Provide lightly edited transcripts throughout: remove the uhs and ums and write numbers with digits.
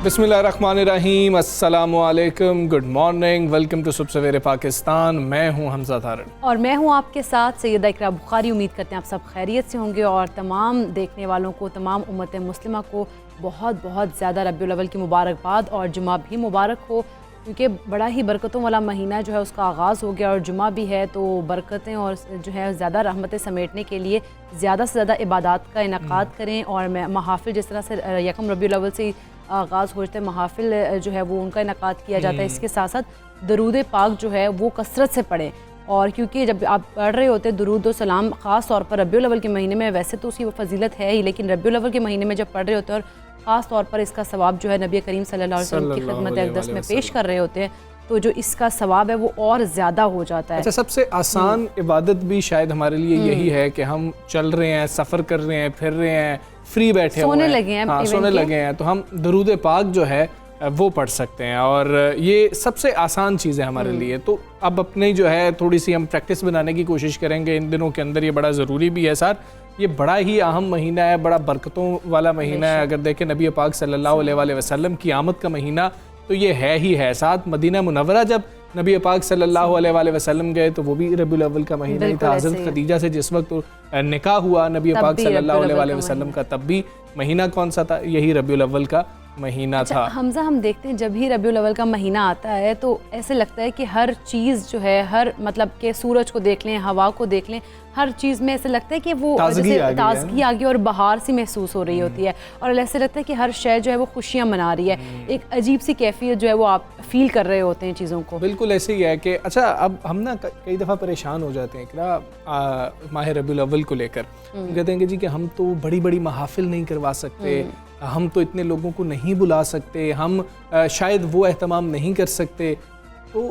बिस्मिल्लाहिर्रहमानिर्रहीम, अस्सलामुअलैकुम, good morning, welcome to सुबह सवेरे पाकिस्तान। मैं हूं हमजा धारण और मैं हूं आपके साथ सैयदा इकरा बुखारी। उम्मीद करते हैं आप सब खैरियत से होंगे और तमाम देखने वालों को, तमाम उम्मत मुस्लिमा को बहुत बहुत ज़्यादा रबीउल अव्वल की मुबारकबाद और जुमा भी मुबारक हो, क्योंकि बड़ा ही बरकतों वाला महीना जो है उसका आगाज़ हो गया और जुमा भी है। तो बरकतें और जो है ज़्यादा रहमतें समेटने के लिए ज़्यादा से ज़्यादा इबादत का इनकाद करें। और महाफिल जिस तरह से यकम रबीउल अव्वल से आगाज़ हो जाते हैं, महाफिल जो है वो उनका इनकाद किया जाता है। इसके साथ साथ दरूद पाक जो है वो कसरत से पढ़ें। और क्योंकि जब आप पढ़ रहे होते हैं दुरूद व सलाम, ख़ास तौर पर रबीउल अव्वल के महीने में, वैसे तो उसकी वो फजीलत है ही, लेकिन रबीउल अव्वल के महीने में जब पढ़ रहे होते हैं और ख़ास तौर पर इसका सवाब जो है नबी करीम सल्लल्लाहु अलैहि वसल्लम की खिदमत अक़दस में पेश कर रहे होते हैं, तो जो इसका सवाब है वो और ज़्यादा हो जाता है। अच्छा, सबसे आसान इबादत भी शायद हमारे लिए यही है कि हम चल रहे हैं, सफ़र कर रहे हैं, फिर रहे हैं, फ्री बैठे सोने लगे हैं, हाँ, सोने लगे हैं, तो हम दरूद पाक जो है वो पढ़ सकते हैं। और ये सबसे आसान चीज़ है हमारे लिए। तो अब अपने जो है थोड़ी सी हम प्रैक्टिस बनाने की कोशिश करेंगे इन दिनों के अंदर। ये बड़ा ज़रूरी भी है सर, ये बड़ा ही अहम महीना है, बड़ा बरकतों वाला महीना है। अगर देखें नबी पाक सल्लल्लाहु अलैहि वसल्लम की आमद का महीना तो ये है ही है। साथ मदीना मुनव्वरा जब नबी पाक सल्लल्लाहु अलैहि वसल्लम गए तो वो भी रबीउल अव्वल का महीना ही था। हज़रत खदीजा से जिस वक्त निकाह हुआ नबी पाक सल्लल्लाहु अलैहि वसल्लम का, तब भी महीना कौन सा था? यही रबीउल अव्वल का महीना था। हमजा, हम देखते हैं जब भी रबीउल अव्वल का महीना आता है तो ऐसे लगता है कि हर चीज़ जो है, हर मतलब के सूरज को देख लें, हवा को देख लें, हर चीज़ में ऐसे लगता है कि वो ताज़गी आ गई और बहार सी महसूस हो रही होती है। और ऐसे लगता है कि हर शय जो है वो खुशियाँ मना रही है। एक अजीब सी कैफियत जो है वो आप फील कर रहे होते हैं चीज़ों को। बिल्कुल ऐसे ही है कि अच्छा, अब हम ना कई दफ़ा परेशान हो जाते हैं इकरा माह रबीउल अव्वल को लेकर। कहते हैं कि जी कि हम तो बड़ी बड़ी महाफिल नहीं करवा सकते, हम तो इतने लोगों को नहीं बुला सकते, हम शायद वो एहतमाम नहीं कर सकते। तो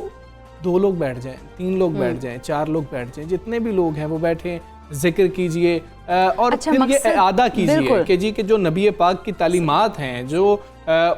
2 लोग बैठ जाएं, 3 लोग बैठ जाएं, 4 लोग बैठ जाएं, जितने भी लोग हैं वो बैठें, जिक्र कीजिए और अच्छा, फिर ये अदा कीजिए कि जी कि जो नबी पाक की तालीमात हैं, जो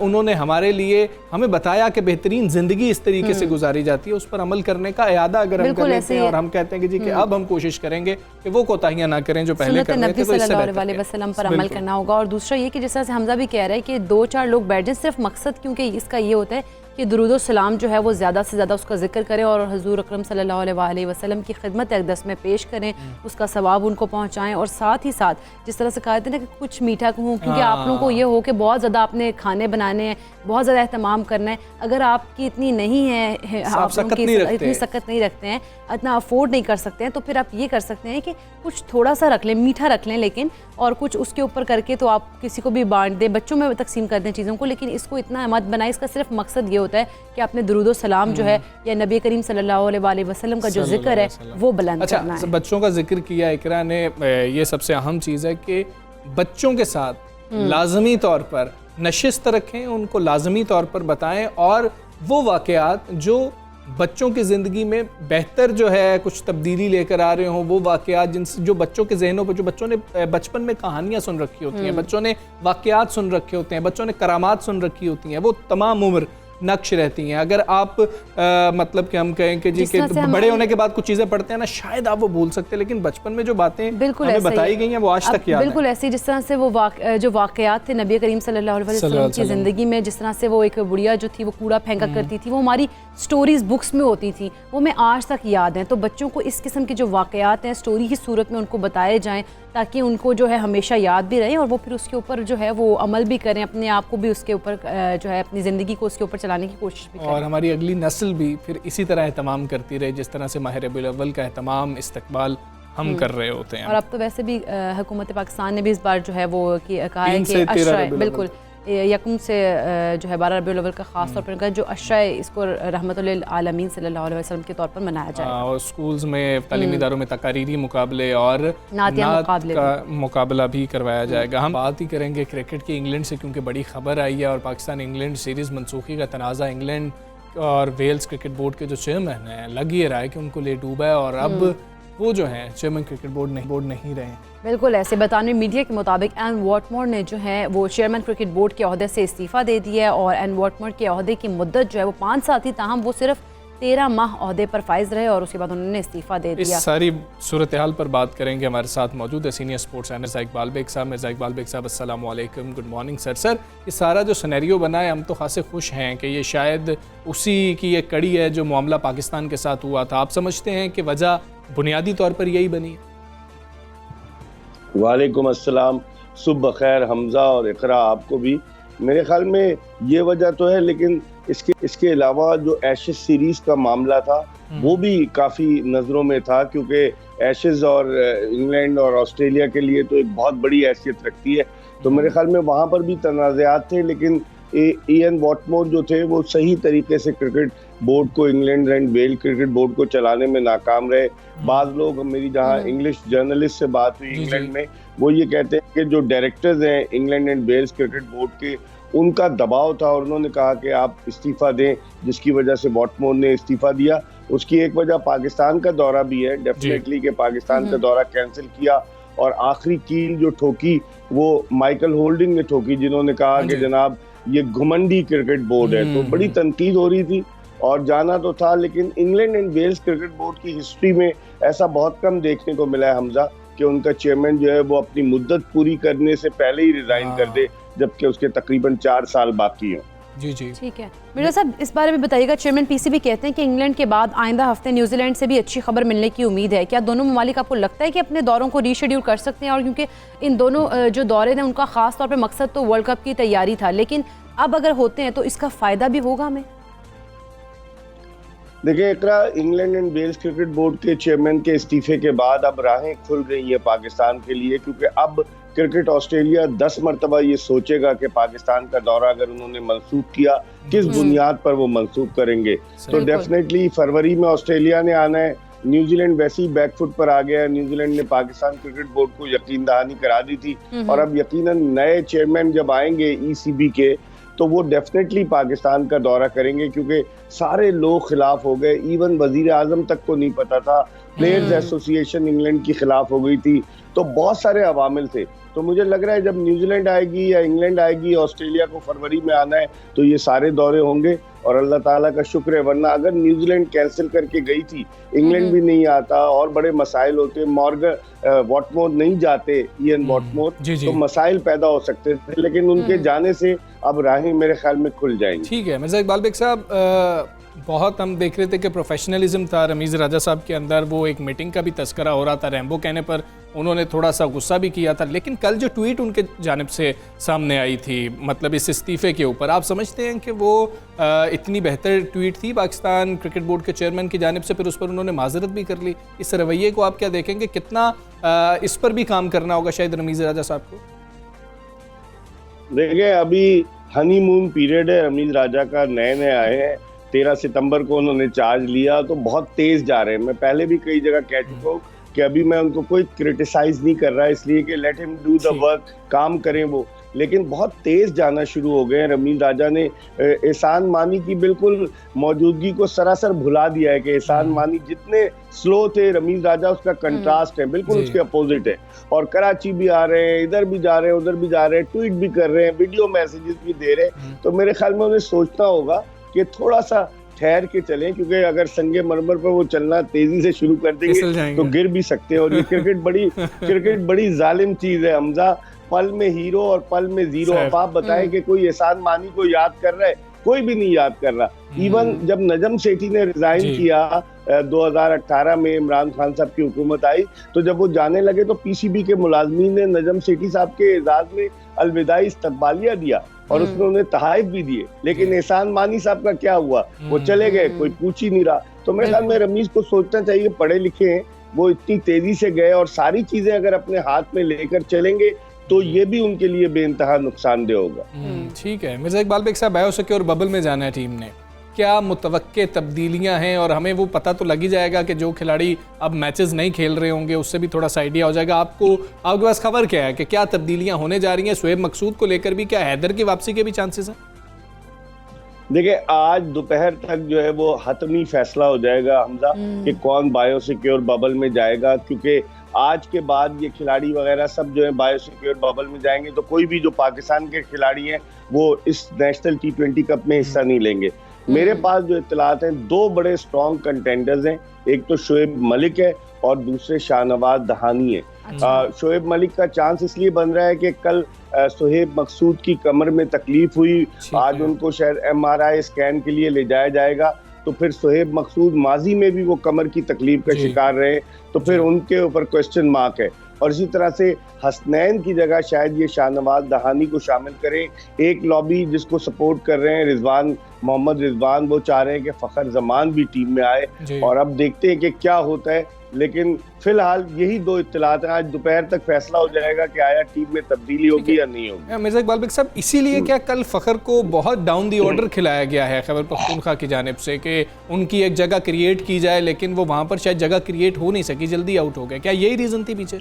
उन्होंने हमारे लिए हमें बताया कि बेहतरीन ज़िंदगी इस तरीके से गुजारी जाती है, उस पर अमल करने का इरादा अगर हम कर लेते हैं और हम कहते हैं कि जी कि अब हम कोशिश करेंगे कि वो कोताहियाँ ना करें जो पहले कर रहे थे, तो इससे सल्लल्लाहु अलैहि वसल्लम पर अमल करना होगा। और दूसरा ये कि जिस तरह से हमजा भी कह रहा है कि 2-4 लोग बैठ जाएं, सिर्फ मकसद क्योंकि इसका ये होता है कि दुरूद सलाम जो है वो ज़्यादा से ज़्यादा उसका जिक्र करें और हुज़ूर अकरम सल्लल्लाहु अलैहि वसल्लम की खिदमत अक़दस में पेश करें, उसका सवाब उनको पहुँचाएँ। और साथ ही साथ जिस तरह से कहा था ना कि कुछ मीठा कहूँ, क्योंकि आप लोगों को ये हो कि बहुत ज़्यादा आपने खाने बनाने हैं, बहुत ज़्यादा एहतमाम करना है, अगर आपकी इतनी नहीं है, आप इतनी सकत नहीं रखते हैं, इतना अफोर्ड नहीं कर सकते हैं, तो फिर आप ये कर सकते हैं कि कुछ थोड़ा सा रख लें, मीठा रख लें, लेकिन और कुछ उसके ऊपर करके तो आप किसी को भी बांट दें, बच्चों में तकसीम कर दें चीज़ों को, लेकिन इसको इतना मत बनाए। इसका सिर्फ मकसद ये होता है कि आपने दुरूद सलाम जो है या नबी करीम सल्लल्लाहु अलैहि वसल्लम का जो जिक्र है वो बुलंद करना है। बच्चों का जिक्र किया इकरा ने, ये सबसे अहम चीज़ है कि बच्चों के साथ लाजमी तौर पर नशिस्त रखें, उनको लाजमी तौर पर बताएं और वो वाक़यात जो बच्चों की ज़िंदगी में बेहतर जो है कुछ तब्दीली लेकर आ रहे हों, वो वाक़यात जिनसे जो बच्चों के जहनों पर, जो बच्चों ने बचपन में कहानियाँ सुन रखी होती हैं, बच्चों ने वाक़यात सुन रखे होते हैं, बच्चों ने करामात सुन रखी होती हैं, वो तमाम उम्र नक्श रहती हैं। अगर आप मतलब कि हम कहें कि जी के बड़े होने के बाद कुछ चीज़ें पढ़ते हैं ना, शायद आप वो भूल सकते हैं, लेकिन बचपन में जो बातें हमें बताई गई हैं वो आज तक याद है। बिल्कुल ऐसी जिस तरह से वो जो वाक़यात थे नबी करीम सल्लल्लाहु अलैहि वसल्लम की ज़िंदगी में, जिस तरह से वो एक बुढ़िया जो थी वो कूड़ा फेंका करती थी, वो हमारी स्टोरीज बुक्स में होती थी, वो मैं आज तक याद हैं। तो बच्चों को इस किस्म के जो वाक़यात हैं स्टोरी की सूरत में उनको बताए जाएँ, ताकि उनको जो है हमेशा याद भी रहे और वो फिर उसके ऊपर जो है वो अमल भी करें, अपने आप को भी उसके ऊपर जो है अपनी ज़िंदगी को उसके ऊपर चलाने की कोशिश भी करें। और हमारी अगली नस्ल भी फिर इसी तरह एहतमाम करती रहे जिस तरह से माह रबीउल अव्वल का एहतमाम, इस्तकबाल हम कर रहे होते हैं। और अब तो वैसे भी हुकूमत पाकिस्तान ने भी इस बार जो है वो कहा है कि बिल्कुल यकम से जो है 12 रबीउल अव्वल का ख़ास तौर पर जो अशरा इसको रहमतुल आलमीन सल्लल्लाहु अलैहि वसल्लम के तौर पर मनाया जाएगा। और स्कूल्स में तालीमी इदारों में तकारीरी मुकाबले और नात का मुकाबला भी करवाया जाएगा। हम बात ही करेंगे क्रिकेट की इंग्लैंड से, क्योंकि बड़ी खबर आई है और पाकिस्तान इंग्लैंड सीरीज़ मनसूखी का तनाज़ा इंग्लैंड और वेल्स क्रिकेट बोर्ड के जो चेयरमैन हैं लग ये रहा है कि उनको ले डूबा है और अब वो जो है चेयरमैन क्रिकेट बोर्ड नहीं रहे। बिल्कुल ऐसे बरतानवी मीडिया के मुताबिक एन वॉटमोर ने जो है वो चेयरमैन क्रिकेट बोर्ड के अहदे से इस्तीफ़ा दे दिया है और एन वॉटमोर के अहदे की मुद्दत जो है वो 5 साल थी, ताहम वो सिर्फ 13 माह अहदे पर फाइज रहे और उसके बाद उन्होंने इस्तीफ़ा दे दिया। इस सारी सूरत हाल पर बात करेंगे। हमारे साथ मौजूद है senior sports analyst Mirza Iqbal Baig साहब। मिर्ज़ा इकबाल बेग साहब अस्सलाम वालेकुम, गुड मॉर्निंग सर। सर, ये सारा जो सिनेरियो बना है हम तो खासे खुश हैं कि ये शायद उसी की एक कड़ी है जो मामला पाकिस्तान के साथ हुआ था। आप समझते हैं कि वजह बुनियादी तौर पर यही बनी है? वालेकुम अस्सलाम, सुबह खैर हमजा और इकरा आपको भी। मेरे ख्याल में ये वजह तो है, लेकिन इसके अलावा जो एशेज सीरीज का मामला था वो भी काफ़ी नज़रों में था, क्योंकि एशेज और इंग्लैंड और ऑस्ट्रेलिया के लिए तो एक बहुत बड़ी हैसियत रखती है। तो मेरे ख्याल में वहाँ पर भी तनाज़ात थे, लेकिन इयन वॉटमोर जो थे वो सही तरीके से क्रिकेट बोर्ड को, England and well cricket board को चलाने में नाकाम रहे। बाज़ लोग, मेरी जहाँ इंग्लिश जर्नलिस्ट से बात हुई इंग्लैंड में, वो ये कहते हैं कि जो डायरेक्टर्स हैं England and Wales cricket board के, उनका दबाव था और उन्होंने कहा कि आप इस्तीफ़ा दें, जिसकी वजह से वॉटमोर ने इस्तीफ़ा दिया। उसकी एक वजह पाकिस्तान का दौरा भी है डेफिनेटली, कि पाकिस्तान का दौरा कैंसिल किया और आखिरी कील जो ठोकी वो माइकल होल्डिंग ने ठोकी, जिन्होंने कहा कि जनाब ये घुमंडी क्रिकेट बोर्ड है। तो बड़ी तनकीद हो रही थी और जाना तो था, लेकिन England and Wales cricket board की हिस्ट्री में ऐसा बहुत कम देखने को मिला है हमजा कि उनका चेयरमैन जो है वो अपनी मुद्दत पूरी करने से पहले ही रिजाइन कर दे, जबकि उसके तकरीबन 4 साल बाकी हैं। जी जी ठीक है मिर्जा साहब, इस बारे में बताइएगा। चेयरमैन पीसीबी कहते हैं कि इंग्लैंड के बाद आइंदा हफ्ते न्यूजीलैंड से भी अच्छी खबर मिलने की उम्मीद है। क्या दोनों ममालिक आपको लगता है कि अपने दौरों को रीशेड्यूल कर सकते हैं? और क्योंकि इन दोनों जो दौरे थे उनका खास तौर पर मकसद तो वर्ल्ड कप की तैयारी था, लेकिन अब अगर होते हैं तो इसका फायदा भी होगा हमें? देखिए Iqra, England and Wales cricket board के चेयरमैन के इस्तीफे के बाद अब राहें खुल रही है पाकिस्तान के लिए, क्योंकि अब क्रिकेट ऑस्ट्रेलिया 10 मरतबा ये सोचेगा कि पाकिस्तान का दौरा अगर उन्होंने मंसूख किया, किस बुनियाद पर वो मंसूख करेंगे। तो डेफिनेटली फरवरी में ऑस्ट्रेलिया ने आना है। न्यूजीलैंड वैसे ही बैकफुट पर आ गया है। न्यूजीलैंड ने पाकिस्तान क्रिकेट बोर्ड को यकीन दहानी करा दी थी और अब यकीनन नए चेयरमैन जब आएंगे ईसीबी के, तो वो डेफिनेटली पाकिस्तान का दौरा करेंगे, क्योंकि सारे लोग खिलाफ हो गए। इवन वजीर आजम तक को नहीं पता था, प्लेयर्स एसोसिएशन इंग्लैंड की खिलाफ हो गई थी। तो बहुत सारे अवामिल थे। तो मुझे लग रहा है जब न्यूजीलैंड आएगी या इंग्लैंड आएगी, ऑस्ट्रेलिया को फरवरी में आना है, तो ये सारे दौरे होंगे और अल्लाह ताला का शुक्र है। वरना अगर न्यूजीलैंड कैंसिल करके गई थी, इंग्लैंड भी नहीं आता और बड़े मसाइल होते, मॉर्गन वॉटमोर नहीं जाते, इयन वॉटमोर, तो मसाइल पैदा हो सकते थे। लेकिन उनके जाने से अब राहें मेरे ख्याल में खुल जाएंगी। ठीक है मिर्ज़ा इकबाल बेग साहब, बहुत हम देख रहे थे कि प्रोफेशनलिज्म था रमीज़ राजा साहब के अंदर। वो एक मीटिंग का भी तस्करा हो रहा था, रैम्बो कहने पर उन्होंने थोड़ा सा गुस्सा भी किया था, लेकिन कल जो ट्वीट उनके जानिब से सामने आई थी, मतलब इस इस्तीफ़े के ऊपर, आप समझते हैं कि वो इतनी बेहतर ट्वीट थी पाकिस्तान क्रिकेट बोर्ड के चेयरमैन की जानिब से? फिर उस पर उन्होंने माजरत भी कर ली। इस रवैये को आप क्या देखेंगे? कितना इस पर भी काम करना होगा शायद रमीज़ राजा साहब को? देखिए अभी हनीमून पीरियड है रमीज़ राजा का, नए नए आए हैं। 13 सितंबर को उन्होंने चार्ज लिया, तो बहुत तेज जा रहे हैं। मैं पहले भी कई जगह कह चुका हूँ कि अभी मैं उनको कोई क्रिटिसाइज नहीं कर रहा, इसलिए कि let him do the work, काम करें वो। लेकिन बहुत तेज जाना शुरू हो गए हैं। रमीज़ राजा ने एहसान मानी की बिल्कुल मौजूदगी को सरासर भुला दिया है कि एहसान मानी जितने स्लो थे, रमीज़ राजा उसका कंट्रास्ट है, बिल्कुल उसके अपोजिट है। और कराची भी आ रहे हैं, इधर भी जा रहे हैं, उधर भी जा रहे हैं, ट्वीट भी कर रहे हैं, वीडियो मैसेजेस भी दे रहे हैं। तो मेरे ख्याल में उन्हें सोचना होगा कि थोड़ा सा ठहर के चलें, क्योंकि अगर संगे मरमर पर वो चलना तेजी से शुरू कर देंगे तो गिर भी सकते हैं। और ये क्रिकेट बड़ी जालिम चीज है हमजा, पल में हीरो और पल में जीरो। अब आप बताएं कि कोई एहसान मानी को याद कर रहा है? कोई भी नहीं याद कर रहा। इवन जब नजम सेठी ने रिजाइन किया 2018 में, इमरान खान साहब की हुकूमत आई, तो जब वो जाने लगे तो पीसीबी के मुलाजमीन ने नजम सेठी साहब के एजाज में अलविदाई इस्तकबालिया दिया और उसमें उन्हें तहाइफ भी दिए। लेकिन एहसान मानी साहब का क्या हुआ? वो चले गए, कोई पूछ ही नहीं रहा। तो मेरे ख्याल में रमीज को सोचना चाहिए, पढ़े लिखे हैं, वो इतनी तेजी से गए और सारी चीजें अगर अपने हाथ में लेकर चलेंगे तो ये भी उनके लिए बेइंतहा नुकसानदेह होगा। ठीक है मिर्जा इकबाल बेग साहब, बायोसिक्योर बबल में जाना है टीम ने, क्या मुतवक्के तब्दीलियां हैं? और हमें वो पता तो लग ही जाएगा कि जो खिलाड़ी अब मैचेस नहीं खेल रहे होंगे उससे भी थोड़ा सा आइडिया हो जाएगा। आपके पास खबर क्या है कि क्या तब्दीलियां होने जा रही हैं? शोएब मकसूद को लेकर भी क्या हैदर की वापसी के भी चांसेस हैं? देखिए आज दोपहर तक जो है वो हतमी फैसला हो जाएगा हमजा कि कौन बायोसिक्योर बबल में जाएगा, क्योंकि आज के बाद ये खिलाड़ी वगैरह सब जो है बायोसिक्योर बबल में जाएंगे तो कोई भी जो पाकिस्तान के खिलाड़ी हैं वो इस नेशनल T20 कप में हिस्सा नहीं लेंगे। मेरे पास जो इत्तलात हैं, दो बड़े स्ट्रॉन्ग कंटेंडर्स हैं, एक तो शोएब मलिक है और दूसरे शाहनवाज दहानी है। शोएब मलिक का चांस इसलिए बन रहा है कि कल शोएब मकसूद की कमर में तकलीफ हुई, आज उनको शायद MRI स्कैन के लिए ले जाया जाएगा, तो फिर शोएब मकसूद माजी में भी वो कमर की तकलीफ का शिकार रहे तो फिर उनके ऊपर क्वेश्चन मार्क है। और इसी तरह से हसनैन की जगह शायद ये शाहनवाज दहानी को शामिल करें। एक लॉबी जिसको सपोर्ट कर रहे हैं मोहम्मद रिजवान, वो चाह रहे हैं कि फखर जमान भी टीम में आए और अब देखते हैं कि क्या होता है। लेकिन फिलहाल यही दो इत्तलात हैं, आज दोपहर तक फैसला हो जाएगा कि आया टीम में तब्दीली होगी या नहीं होगी। मिर्जा इकबाल बेग साहब, इसीलिए क्या कल फखर को बहुत डाउन दी ऑर्डर खिलाया गया है खैबर पख्तूनख्वा की जानिब से कि उनकी एक जगह क्रिएट की जाए, लेकिन वो वहां पर शायद जगह क्रिएट हो नहीं सकी, जल्दी आउट हो गए, क्या यही रीजन थी पीछे?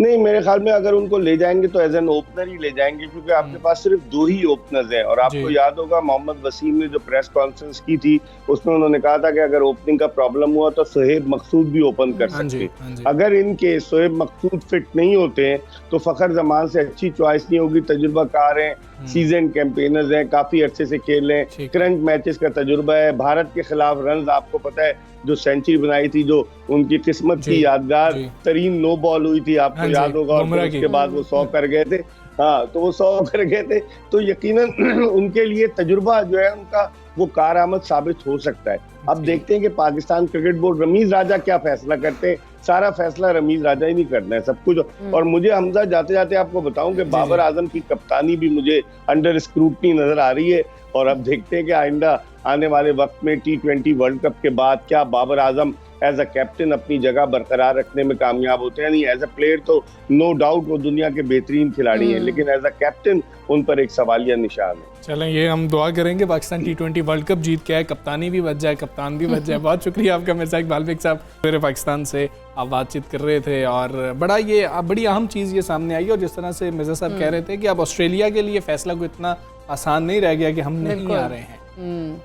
नहीं, मेरे ख्याल में अगर उनको ले जाएंगे तो एज एन ओपनर ही ले जाएंगे, क्योंकि आपके पास सिर्फ दो ही ओपनर्स हैं। और आपको याद होगा मोहम्मद वसीम ने जो प्रेस कॉन्फ्रेंस की थी उसमें उन्होंने कहा था कि अगर ओपनिंग का प्रॉब्लम हुआ तो शोएब मकसूद भी ओपन कर सकते। अगर इनके शोएब मकसूद फिट नहीं होते हैं तो फखर जमान से अच्छी चॉइस नहीं होगी। तजुर्बाकार हैं, सीजन कैंपेनर्स हैं, काफी अच्छे से खेल रहे हैं, करंट मैचेस का तजुर्बा है। भारत के खिलाफ रन आपको पता है जो सेंचुरी बनाई थी, जो उनकी किस्मत की यादगार तरीन नो बॉल हुई थी, आपको याद होगा, और उसके बाद वो 100 कर गए थे। हाँ, तो वो 100 कर गए थे, तो यकीनन उनके लिए तजुर्बा जो है उनका वो कारआमद साबित हो सकता है। अब देखते हैं कि पाकिस्तान क्रिकेट बोर्ड रमीज राजा क्या फैसला करते हैं। सारा फैसला रमीज राजा ही नहीं करना है, सब कुछ। और मुझे हमजा जाते जाते आपको बताऊं कि बाबर आजम की कप्तानी भी मुझे अंडर स्क्रूटनी नजर आ रही है। और अब देखते हैं कि आइंदा आने वाले वक्त में T20 वर्ल्ड कप के बाद क्या Babar Azam as a captain अपनी जगह बरकरार रखने में कामयाब होते हैं। नहीं, एज अ प्लेयर तो नो डाउट वो दुनिया के बेहतरीन खिलाड़ी हैं, लेकिन एज अ कैप्टन उन पर एक सवालिया निशान है। चलें, ये हम दुआ करेंगे पाकिस्तान T20 वर्ल्ड कप जीत के आए, कप्तानी भी बच जाए, कप्तान भी बच जाए। बहुत शुक्रिया आपका मिर्जा इकबाल बेग साहब, मेरे पाकिस्तान से आप बातचीत कर रहे थे और बड़ी अहम चीज़ ये सामने आई। और जिस तरह से मिर्जा साहब कह रहे थे कि अब ऑस्ट्रेलिया के लिए फैसला को इतना आसान नहीं रह गया कि हम नहीं आ रहे हैं,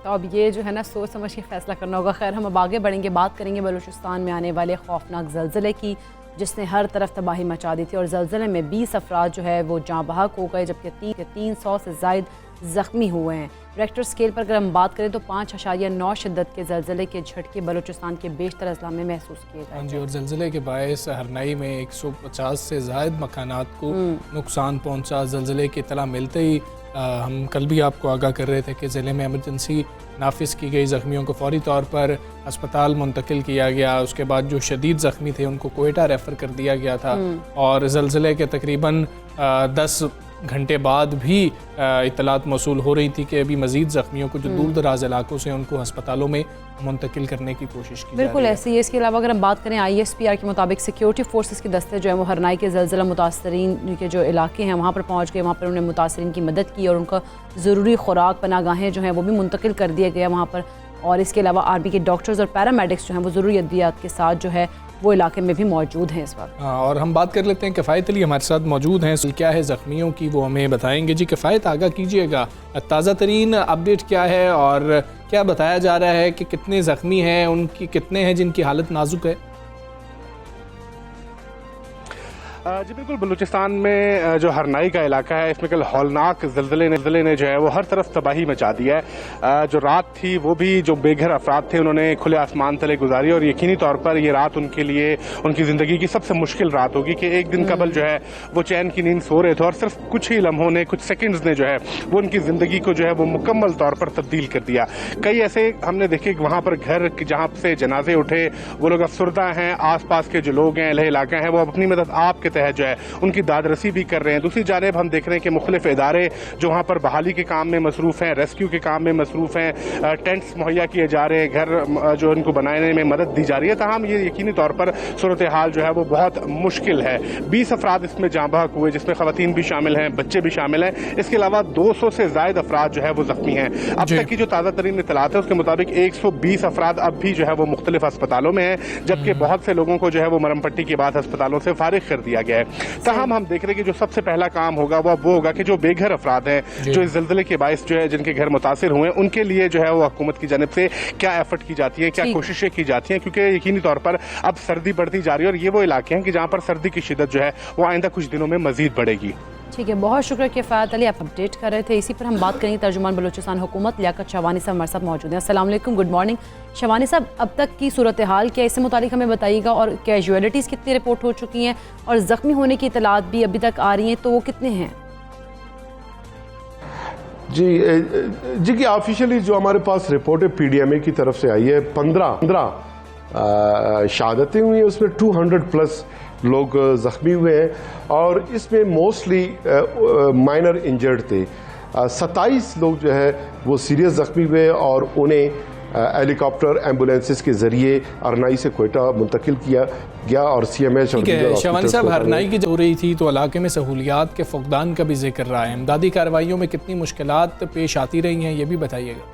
तो अब ये जो है ना सोच समझ के फैसला करना होगा। खैर, हम अब आगे बढ़ेंगे, बात करेंगे बलूचिस्तान में आने वाले खौफनाक ज़लज़ले की जिसने हर तरफ तबाही मचा दी थी। और ज़लज़ले में 20 अफराद जो है वो जाँ बहक हो गए, जबकि 300 से ज़ायद ज़ख्मी हुए हैं। रेक्टर स्केल पर अगर हम बात करें तो 5.9 शिद्दत के ज़लज़ले के झटके बलूचिस्तान के बेशतर अजला में महसूस किए गए। हाँ जी, और ज़लज़ले के बायस हरनाई में 150 से ज़ायद मकानात को नुकसान पहुँचा। ज़लज़ले की इत्तला मिलते ही हम कल भी आपको आगाह कर रहे थे कि ज़िले में एमरजेंसी नाफिज की गई, ज़ख्मियों को फौरी तौर पर अस्पताल मुंतकिल किया गया। उसके बाद जो शदीद ज़ख्मी थे उनको कोयटा रेफ़र कर दिया गया था। और ज़लज़ले के तकरीबन 10 घंटे बाद भी इत्तलात मौसूल हो रही थी कि अभी मज़ीद ज़ख्मियों को जो दूर दराज इलाकों से उनको अस्पतालों में मुंतकिल करने की कोशिश की बिल्कुल ऐसे ही। इसके अलावा अगर हम बात करें ISPR के मुताबिक सिक्योरिटी फोर्सेस के दस्ते जो है वो हरनाई के ज़लज़ला मुतासरीन के जो इलाके हैं वहाँ पर पहुँच गए, वहाँ पर उन्होंने मुतासरीन की मदद की और उनका ज़रूरी खुराक पनागाहें जो हैं वो भी मुंतकिल कर दिया गया वहाँ पर। और इसके अलावा आर्मी के डॉक्टर्स और पैरामेडिक्स जो हैं वो ज़रूरी अद्वियात के साथ जो है वो इलाके में भी मौजूद हैं इस वक्त। हाँ, और हम बात कर लेते हैं किफ़ायत अली हमारे साथ मौजूद हैं, क्या है ज़ख्मियों की वो हमें बताएंगे। जी किफ़ायत, आगाह कीजिएगा, ताज़ा तरीन अपडेट क्या है और क्या बताया जा रहा है कि कितने ज़ख्मी हैं, उनकी कितने हैं जिनकी हालत नाजुक है? जी बिल्कुल, बलूचिस्तान में जो हरनाई का इलाका है इसमें कल हौलनाक ज़लज़ले ने जो है वो हर तरफ तबाही मचा दिया है। जो रात थी वो भी जो बेघर अफराद थे उन्होंने खुले आसमान तले गुजारी और यकीनी तौर पर ये रात उनके लिए उनकी ज़िंदगी की सबसे मुश्किल रात होगी कि एक दिन कबल जो है वो चैन की नींद सो रहे थे और सिर्फ कुछ ही लम्हों ने, कुछ सेकेंड्स ने जो है वो उनकी ज़िंदगी को जो है वो मुकम्मल तौर पर तब्दील कर दिया। कई ऐसे हमने देखे वहाँ पर घर जहाँ से जनाजे उठे वो लोग अफसरदा हैं, आस पास के जो लोग हैं, अहले इलाका हैं, वो अपनी मदद आपके तहत जो है उनकी दादरसी भी कर रहे हैं। दूसरी जानिब हम देख रहे हैं कि मुख्तलिफ इदारे जो वहाँ पर बहाली के काम में मसरूफ़ हैं, रेस्क्यू के काम में मसरूफ़ हैं, टेंट्स मुहैया किए जा रहे हैं, घर जो इनको बनाने में मदद दी जा रही है। ताहम ये यकीनी तौर पर सूरत हाल जो है वो बहुत मुश्किल है। 20 अफराद इसमें जाँ बहक हुए, जिसमें ख़वातीन भी शामिल हैं, बच्चे भी शामिल हैं। इसके अलावा 200 से ज़ायद अफराद जो है वो ज़ख्मी हैं। अब तक की जो ताज़ा तरीन इत्तलात है उसके मुताबिक 120 अफराद अब भी जो है वो मुख्तलिफ अस्पतालों में हैं, जबकि बहुत से लोगों को जो है वो मरम पट्टी के बाद अस्पतालों से फारिग कर दिया गया है। ताहम हम देख रहे हैं कि जो सबसे पहला काम होगा वो होगा कि जो बेघर अफराद हैं, जो इस ज़ल्ज़ले के बायस जो है जिनके घर मुतासिर हुए, उनके लिए जो है वो हुकूमत की जानिब से क्या एफर्ट की जाती है, क्या कोशिशें की जाती हैं, क्योंकि यकीनी तौर पर अब सर्दी बढ़ती जा रही है और ये वो इलाके हैं कि जहाँ पर सर्दी की शिद्दत जो है वो आइंदा कुछ दिनों में मजीद बढ़ेगी। ठीक है, बहुत शुक्रिया किफ़ायत अली, आप अपडेट कर रहे थे। इसी पर हम बात करेंगे तर्जुमान बलूचिस्तान हुकूमत लियाकत शहवानी साहब हमारे साथ मौजूद हैं। अस्सलाम वालेकुम, गुड मॉर्निंग शहवानी साहब। अब तक की सूरत हाल क्या, इससे मुतालिक हमें बताइएगा, और कैजुअलिटीज़ कितनी रिपोर्ट हो चुकी हैं और ज़ख्मी होने की इतलात भी अभी तक आ रही हैं, तो वो कितने हैं? जी कि ऑफिशियली जो हमारे पास रिपोर्ट है PDMA की तरफ से आई है, 15 शहादतें हुई हैं, उसमें 200 प्लस लोग ज़ख्मी हुए हैं और इसमें मोस्टली माइनर इंजर्ड थे। 27 लोग जो है वो सीरियस ज़ख्मी हुए और उन्हें हेलीकॉप्टर एम्बुलेंसेस के जरिए अरनाई से कोयटा मुंतकिल किया गया और CMH। ठीक है शहवानी साहब, हरनाई की हो रही थी तो इलाके में सहूलियात के फुकदान का भी जिक्र रहा है। इमदादी कार्रवाइयों में कितनी मुश्किलात पेश आती रही हैं, ये भी बताइएगा।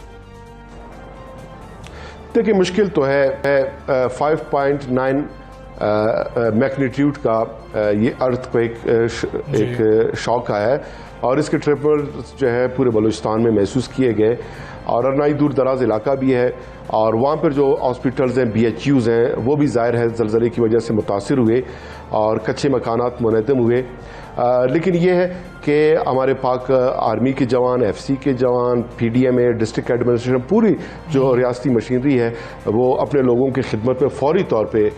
देखिए मुश्किल तो है 5.9 मैग्नीट्यूड का ये अर्थक्वेक एक शॉक आया है और इसके ट्रिपल्स जो है पूरे बलूचिस्तान में महसूस किए गए और अरनाई दूर दराज इलाका भी है और वहाँ पर जो हॉस्पिटल्स हैं, BHUs हैं, वो भी ज़ाहिर है ज़लज़ले की वजह से मुतासिर हुए और कच्चे मकानात मुनहदम हुए। लेकिन ये है कि हमारे पाक आर्मी के जवान, FC के जवान, PDMA, डिस्ट्रिक्ट एडमिनिस्ट्रेशन, पूरी जो रियासती मशीनरी है वो अपने लोगों की खिदमत में फौरी तौर पर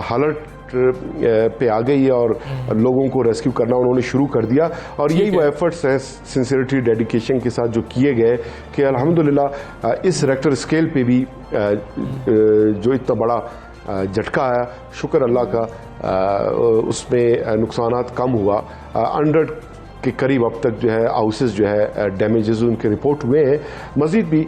हालत पे आ गई है और लोगों को रेस्क्यू करना उन्होंने शुरू कर दिया और यही वो एफर्ट्स हैं सिंसियरिटी, डेडिकेशन के साथ जो किए गए कि अल्हम्दुलिल्लाह इस रेक्टर स्केल पे भी जो इतना बड़ा झटका आया, शुक्र अल्लाह का, उसमें नुकसानात कम हुआ। 100 के करीब अब तक जो है हाउसेस जो है डैमेजेस उनके रिपोर्ट हुए हैं। मजीद भी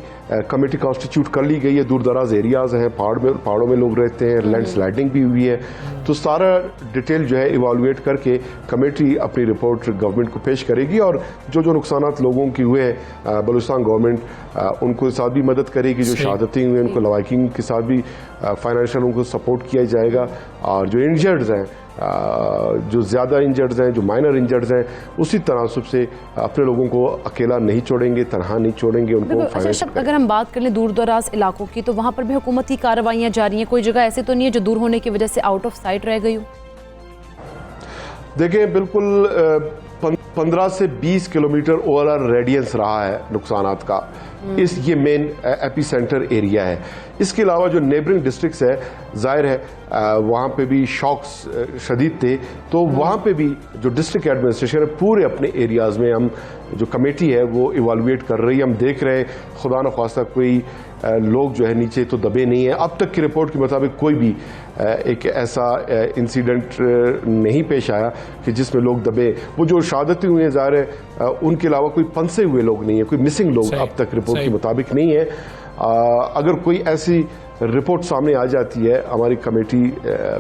कमेटी कॉन्स्टिट्यूट कर ली गई है। दूर दराज एरियाज हैं, पहाड़ों में लोग रहते हैं, लैंड स्लाइडिंग भी हुई है, तो सारा डिटेल जो है इवालुएट करके कमेटी अपनी रिपोर्ट गवर्नमेंट को पेश करेगी और जो नुकसानात लोगों की हुए हैं बलूचिस्तान गवर्नमेंट उनको साथ भी मदद करेगी। जो शहादतें हुई उनको लवाकिंग के साथ भी फाइनेंशियल उनको सपोर्ट किया जाएगा और जो इंजर्ड्स हैं, जो ज़्यादा इंजर्ड्स हैं, जो माइनर इंजर्ड्स हैं, उसी तनासुब से अपने लोगों को अकेला नहीं छोड़ेंगे, तनहा नहीं छोड़ेंगे उनको। अगर हम बात कर लें दूर दराज इलाकों की, तो वहाँ पर भी हुकूमत की कार्रवाइयाँ जारी हैं, कोई जगह ऐसी तो नहीं है जो दूर होने की वजह से आउट ऑफ साइट रह गई हो? देखिए बिल्कुल 15 से 20 किलोमीटर ओवरऑल रेडियंस रहा है नुकसानात का। ये मेन एपी सेंटर एरिया है। इसके अलावा जो नेबरिंग डिस्ट्रिक्ट्स है, जाहिर है वहाँ पे भी शॉक्स शदीद थे, तो वहाँ पे भी जो डिस्ट्रिक्ट एडमिनिस्ट्रेशन है पूरे अपने एरियाज़ में हम जो कमेटी है वो इवालुएट कर रही है। हम देख रहे हैं खुदा न ख्वास्ता कोई लोग जो है नीचे तो दबे नहीं है। अब तक की रिपोर्ट के मुताबिक कोई भी एक ऐसा इंसिडेंट नहीं पेश आया कि जिसमें लोग दबे। वो जो शहादतें हुई हैं ज़ाहिर है उनके अलावा कोई फंसे हुए लोग नहीं है, कोई मिसिंग लोग अब तक रिपोर्ट के मुताबिक नहीं है। अगर कोई ऐसी रिपोर्ट सामने आ जाती है, हमारी कमेटी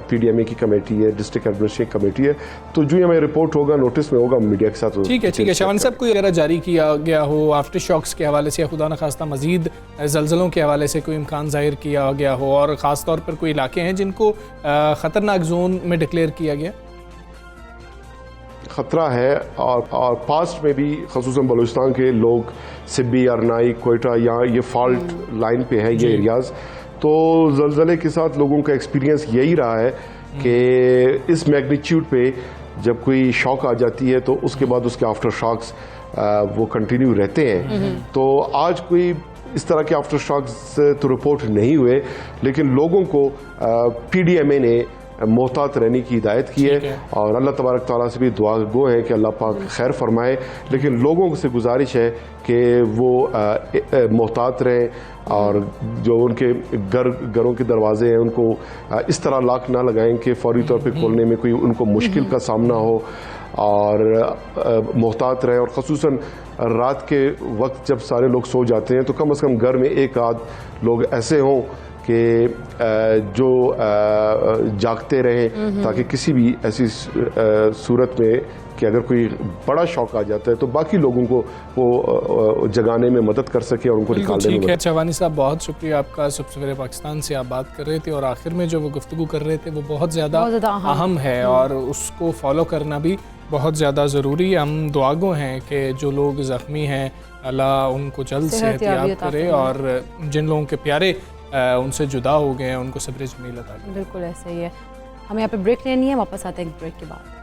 PDMA की कमेटी है, डिस्ट्रिक्ट एडमिनिस्ट्रेशन कमेटी है, तो जो हमें रिपोर्ट होगा नोटिस में होगा मीडिया के साथ। ठीक है शहवानी साहब, कोई अगर जारी किया गया हो आफ्टर शॉक्स के हवाले से या खुदा न खास्ता मजीद जल्जलों के हवाले से कोई इम्कान जाहिर किया गया हो और ख़ास तौर पर कोई इलाके हैं जिनको ख़तरनाक जोन में डिक्लेयर किया गया? ख़तरा है और पास्ट में भी ख़ुसूसन बलूचिस्तान के लोग सिब्बी, अरनाई, कोयटा, यहाँ ये फॉल्ट लाइन पे है ये एरियाज़, तो ज़लज़ले के साथ लोगों का एक्सपीरियंस यही रहा है कि इस मैग्नीट्यूड पे जब कोई शॉक आ जाती है तो उसके बाद उसके आफ्टर शॉक्स वो कंटिन्यू रहते हैं। तो आज कोई इस तरह के आफ्टर शॉक्स तो रिपोर्ट नहीं हुए, लेकिन लोगों को PDMA ने मोहतात रहने की हिदायत की है और अल्लाह तबारक ताला से भी दुआ गो है कि अल्लाह पाक खैर फरमाए। लेकिन लोगों से गुजारिश है कि वो मोहतात रहें और जो उनके घरों के दरवाजे हैं उनको इस तरह लॉक ना लगाएं कि फौरी तौर पे खोलने में कोई उनको मुश्किल का सामना हो, और मोहतात रहें। और ख़ुसूसन रात के वक्त जब सारे लोग सो जाते हैं तो कम से कम घर में एक आध लोग ऐसे हों कि जो जागते रहें, ताकि किसी भी ऐसी सूरत में कि अगर कोई बड़ा शौक आ जाता है तो बाकी लोगों को वो जगाने में मदद कर सके और उनको निकालने में। ठीक है चवानी साहब, बहुत शुक्रिया आपका। सुबह सवेरे पाकिस्तान से आप बात कर रहे थे और आखिर में जो वो गुफ्तगू कर रहे थे वो बहुत ज़्यादा अहम है और उसको फॉलो करना भी बहुत ज़्यादा ज़रूरी है। हम दुआगो हैं कि जो लोग ज़ख्मी हैं अल्लाह उनको जल्द सेहतयाब करे और जिन लोगों के प्यारे उनसे जुदा हो गए हैं उनको सब्र जमील अता करे। बिल्कुल ऐसा ही है। हमें यहाँ पे ब्रेक लेनी है, वापस आते हैं एक ब्रेक के बाद।